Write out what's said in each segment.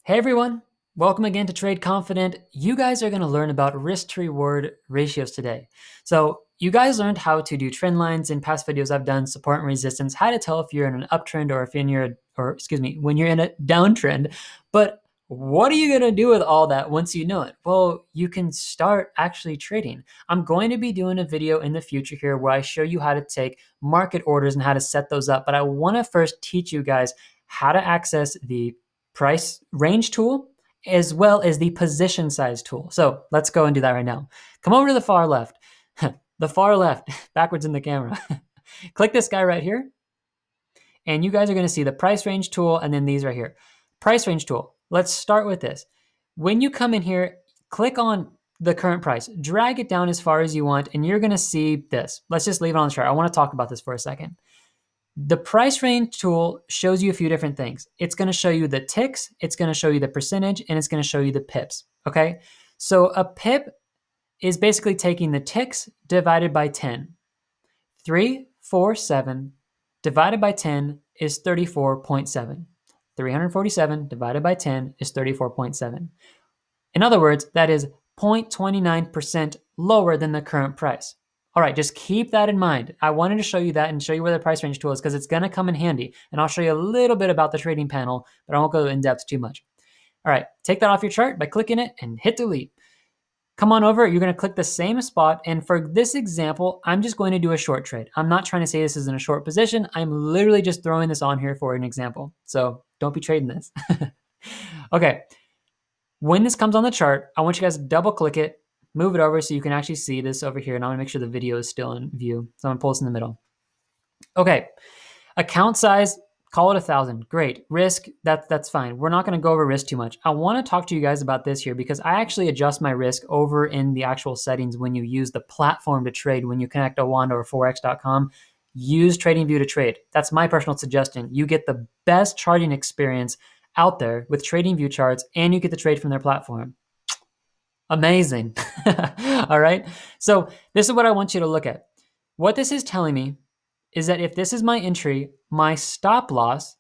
Hey everyone, welcome again to Trade Confident. You guys are going to learn about risk to reward ratios today. So, you guys learned how to do trend lines in past videos I've done, support and resistance, how to tell if you're in an uptrend or if when you're in a downtrend. But what are you going to do with all that once you know it? Well, you can start actually trading. I'm going to be doing a video in the future here where I show you how to take market orders and how to set those up. But I want to first teach you guys how to access the price range tool as well as the position size tool. So let's go and do that right now. Come over to the far left. The far left, backwards in the camera. Click this guy right here. And you guys are going to see the price range tool and then these right here. Price range tool. Let's start with this. When you come in here, click on the current price, drag it down as far as you want, and you're going to see this. Let's just leave it on the chart. I want to talk about this for a second. The price range tool shows you a few different things. It's going to show you the ticks, it's going to show you the percentage, and it's going to show you the pips. Okay. So a pip is basically taking the ticks divided by 10. 347 divided by 10 is 34.7. 347 divided by 10 is 34.7. In other words, that is 0.29% lower than the current price. All right, just keep that in mind. I wanted to show you that and show you where the price range tool is because it's going to come in handy. And I'll show you a little bit about the trading panel, but I won't go in depth too much. All right, take that off your chart by clicking it and hit delete. Come on over, you're going to click the same spot. And for this example, I'm just going to do a short trade. I'm not trying to say this is in a short position. I'm literally just throwing this on here for an example. So don't be trading this. Okay. When this comes on the chart, I want you guys to double click it, move it over so you can actually see this over here. And I want to make sure the video is still in view. So I'm going to pull this in the middle. Okay, account size, call it 1,000. Great. Risk, that's fine. We're not going to go over risk too much. I want to talk to you guys about this here because I actually adjust my risk over in the actual settings when you use the platform to trade, when you connect Oando or Forex.com. Use TradingView to trade. That's my personal suggestion. You get the best charting experience out there with TradingView charts, and you get to trade from their platform. Amazing. All right. So this is what I want you to look at. What this is telling me is that if this is my entry, my stop loss,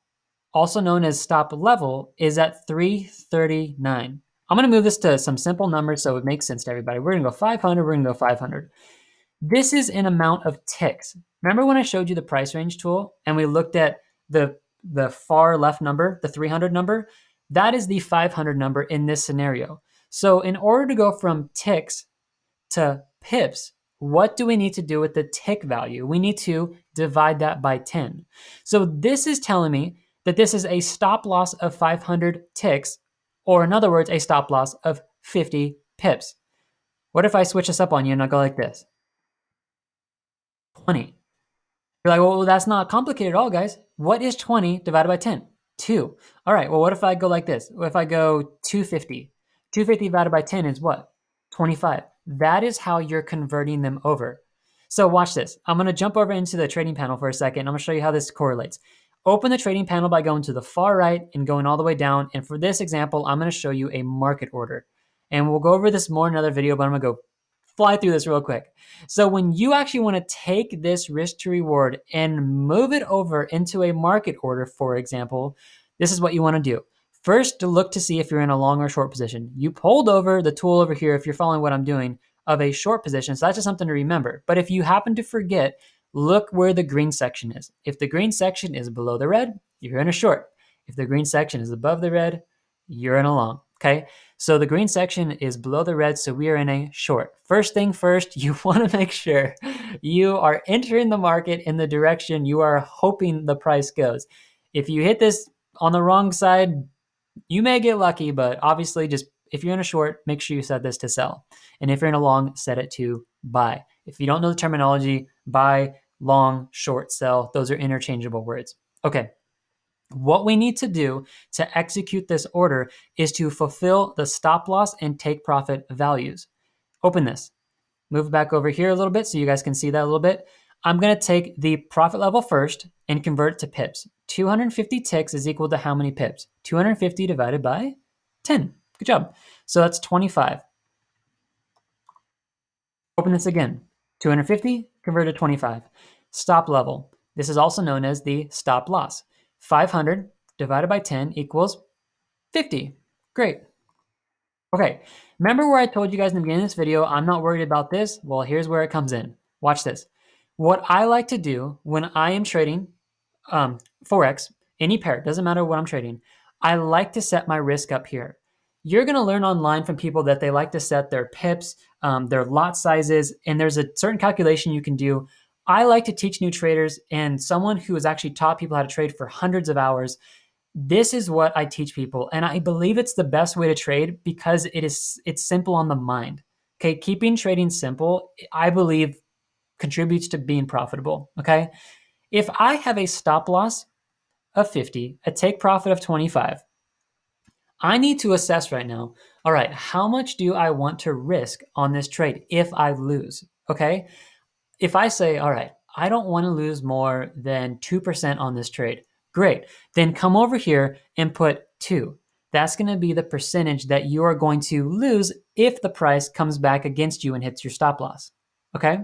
also known as stop level, is at 339. I'm going to move this to some simple numbers so it makes sense to everybody. We're going to go 500. We're going to go 500. This is an amount of ticks. Remember when I showed you the price range tool and we looked at the far left number, the 300 number? That is the 500 number in this scenario. So in order to go from ticks to pips, what do we need to do with the tick value? We need to divide that by 10. So this is telling me that this is a stop loss of 500 ticks, or in other words, a stop loss of 50 pips. What if I switch this up on you and I go like this? 20. You're like, well, that's not complicated at all, guys. What is 20 divided by 10? 2. All right, well, what if I go like this? What if I go 250? 250 divided by 10 is what? 25. That is how you're converting them over. So watch this. I'm going to jump over into the trading panel for a second. I'm going to show you how this correlates. Open the trading panel by going to the far right and going all the way down. And for this example, I'm going to show you a market order. And we'll go over this more in another video, but I'm going to go fly through this real quick. So when you actually want to take this risk to reward and move it over into a market order, for example, this is what you want to do. First, to look to see if you're in a long or short position. You pulled over the tool over here, if you're following what I'm doing, of a short position. So that's just something to remember. But if you happen to forget, look where the green section is. If the green section is below the red, you're in a short. If the green section is above the red, you're in a long. Okay, so the green section is below the red, so we are in a short. First thing first, you want to make sure you are entering the market in the direction you are hoping the price goes. If you hit this on the wrong side, you may get lucky, but obviously just if you're in a short, make sure you set this to sell. And if you're in a long, set it to buy. If you don't know the terminology, buy, long, short, sell, those are interchangeable words. Okay. What we need to do to execute this order is to fulfill the stop loss and take profit values. Open this. Move back over here a little bit so you guys can see that a little bit. I'm going to take the profit level first and convert it to pips. 250 ticks is equal to how many pips? 250 divided by 10. Good job. So that's 25. Open this again. 250 converted to 25. Stop level. This is also known as the stop loss. 500 divided by 10 equals 50. Great. Okay, remember where I told you guys in the beginning of this video, I'm not worried about this? Well, here's where it comes in. Watch this. What I like to do when I am trading Forex, any pair, doesn't matter what I'm trading, I like to set my risk up here. You're going to learn online from people that they like to set their pips, their lot sizes, and there's a certain calculation you can do. I like to teach new traders, and someone who has actually taught people how to trade for hundreds of hours, this is what I teach people, and I believe it's the best way to trade because it's simple on the mind. Okay, keeping trading simple, I believe, contributes to being profitable. Okay, if I have a stop loss of 50, a take profit of 25, I need to assess right now, all right, how much do I want to risk on this trade if I lose? Okay, if I say, all right, I don't want to lose more than 2% on this trade, great. Then come over here and put 2. That's going to be the percentage that you are going to lose if the price comes back against you and hits your stop loss. Okay?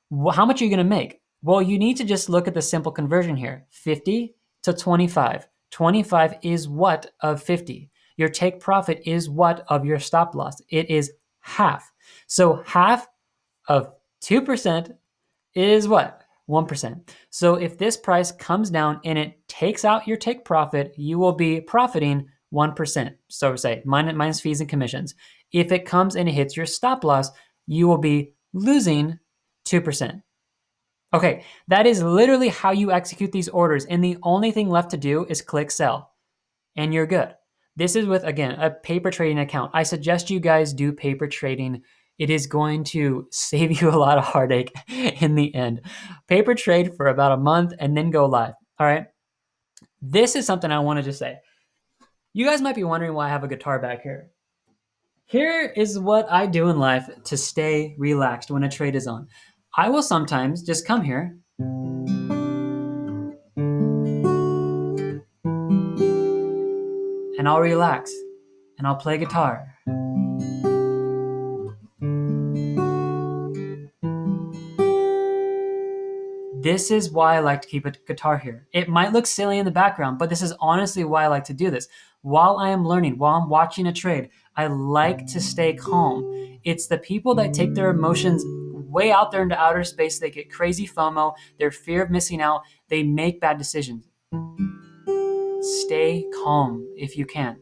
Well, how much are you going to make? Well, you need to just look at the simple conversion here. 50 to 25. 25 is what of 50? Your take profit is what of your stop loss? It is half. So half of 2% is what? 1%. So if this price comes down and it takes out your take profit, you will be profiting 1%. So say minus fees and commissions. If it comes and it hits your stop loss, you will be losing 2%. Okay, that is literally how you execute these orders. And the only thing left to do is click sell and you're good. This is with, again, a paper trading account. I suggest you guys do paper trading. It is going to save you a lot of heartache in the end. Paper trade for about a month and then go live. All right. This is something I wanted to say. You guys might be wondering why I have a guitar back here. Here is what I do in life to stay relaxed when a trade is on. I will sometimes just come here and I'll relax and I'll play guitar. This is why I like to keep a guitar here. It might look silly in the background, but this is honestly why I like to do this. While I am learning, while I'm watching a trade, I like to stay calm. It's the people that take their emotions way out there into outer space. They get crazy FOMO, their fear of missing out. They make bad decisions. Stay calm if you can.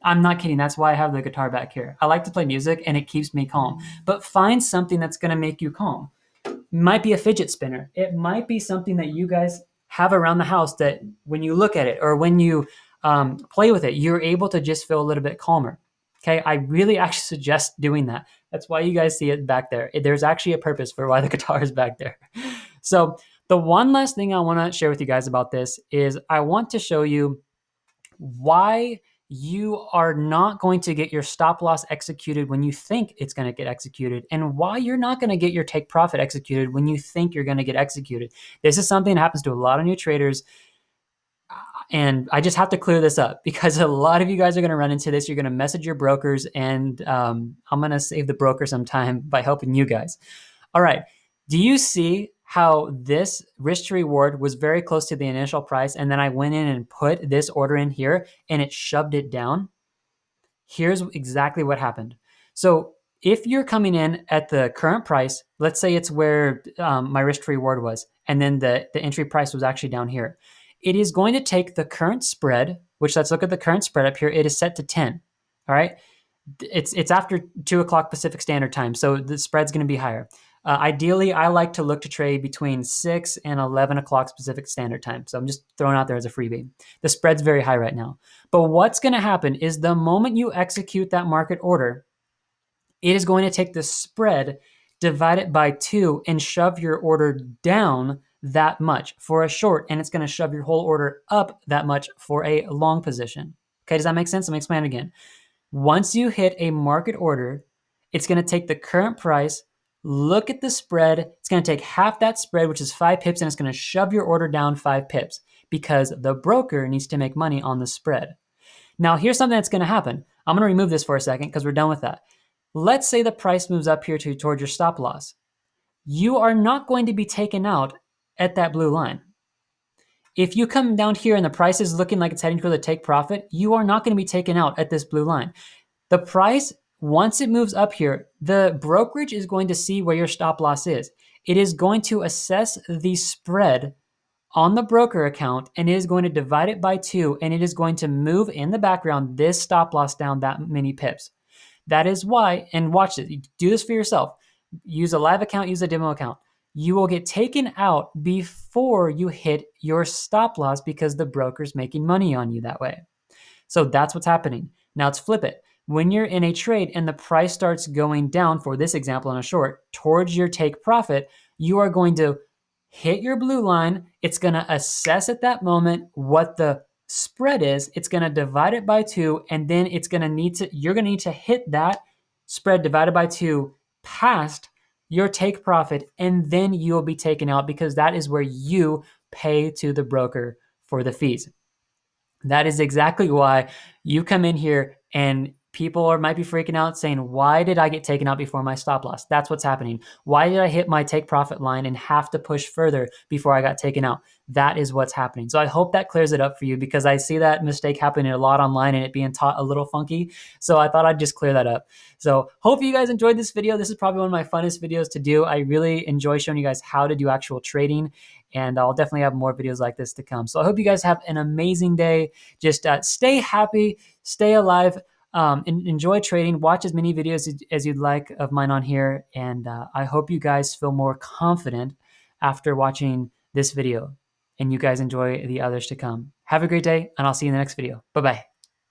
I'm not kidding. That's why I have the guitar back here. I like to play music and it keeps me calm. But find something that's going to make you calm. Might be a fidget spinner. It might be something that you guys have around the house that when you look at it or when you play with it, you're able to just feel a little bit calmer. Okay, I really actually suggest doing that. That's why you guys see it back there. There's actually a purpose for why the guitar is back there. So the one last thing I want to share with you guys about this is I want to show you why you are not going to get your stop loss executed when you think it's going to get executed, and why you're not going to get your take profit executed when you think you're going to get executed. This is something that happens to a lot of new traders, and I just have to clear this up because a lot of you guys are going to run into this. You're going to message your brokers, and I'm going to save the broker some time by helping you guys. All right. Do you see how this risk to reward was very close to the initial price, and then I went in and put this order in here and it shoved it down? Here's exactly what happened. So if you're coming in at the current price, let's say it's where my risk to reward was, and then the entry price was actually down here. It is going to take the current spread, which let's look at the current spread up here. It is set to 10. All right. It's after 2 o'clock Pacific Standard Time, so the spread's going to be higher. Ideally, I like to look to trade between 6 and 11 o'clock Pacific Standard Time. So I'm just throwing out there as a freebie. The spread's very high right now. But what's going to happen is the moment you execute that market order, it is going to take the spread, divide it by 2, and shove your order down that much for a short, and it's going to shove your whole order up that much for a long position. Okay, does that make sense? Let me explain it again. Once you hit a market order, it's going to take the current price, look at the spread. It's going to take half that spread, which is 5 pips, and it's going to shove your order down 5 pips because the broker needs to make money on the spread. Now, here's something that's going to happen. I'm going to remove this for a second because we're done with that. Let's say the price moves up here towards your stop loss. You are not going to be taken out at that blue line. If you come down here and the price is looking like it's heading toward the take profit, you are not going to be taken out at this blue line. The price, once it moves up here, the brokerage is going to see where your stop loss is. It is going to assess the spread on the broker account and it is going to divide it by 2, and it is going to move in the background this stop loss down that many pips. That is why, and watch this, do this for yourself. Use a live account, use a demo account. You will get taken out before you hit your stop loss because the broker's making money on you that way. So that's what's happening. Now let's flip it. When you're in a trade and the price starts going down, for this example on a short, towards your take profit, you are going to hit your blue line. It's going to assess at that moment what the spread is. It's going to divide it by 2, and then you're going to need to hit that spread divided by 2 past your take profit, and then you'll be taken out because that is where you pay to the broker for the fees. That is exactly why you come in here and people might be freaking out saying, why did I get taken out before my stop loss? That's what's happening. Why did I hit my take profit line and have to push further before I got taken out? That is what's happening. So I hope that clears it up for you because I see that mistake happening a lot online and it being taught a little funky. So I thought I'd just clear that up. So hope you guys enjoyed this video. This is probably one of my funnest videos to do. I really enjoy showing you guys how to do actual trading, and I'll definitely have more videos like this to come. So I hope you guys have an amazing day. Just stay happy, stay alive, and enjoy trading. Watch as many videos as you'd like of mine on here. And I hope you guys feel more confident after watching this video and you guys enjoy the others to come. Have a great day, and I'll see you in the next video. Bye-bye.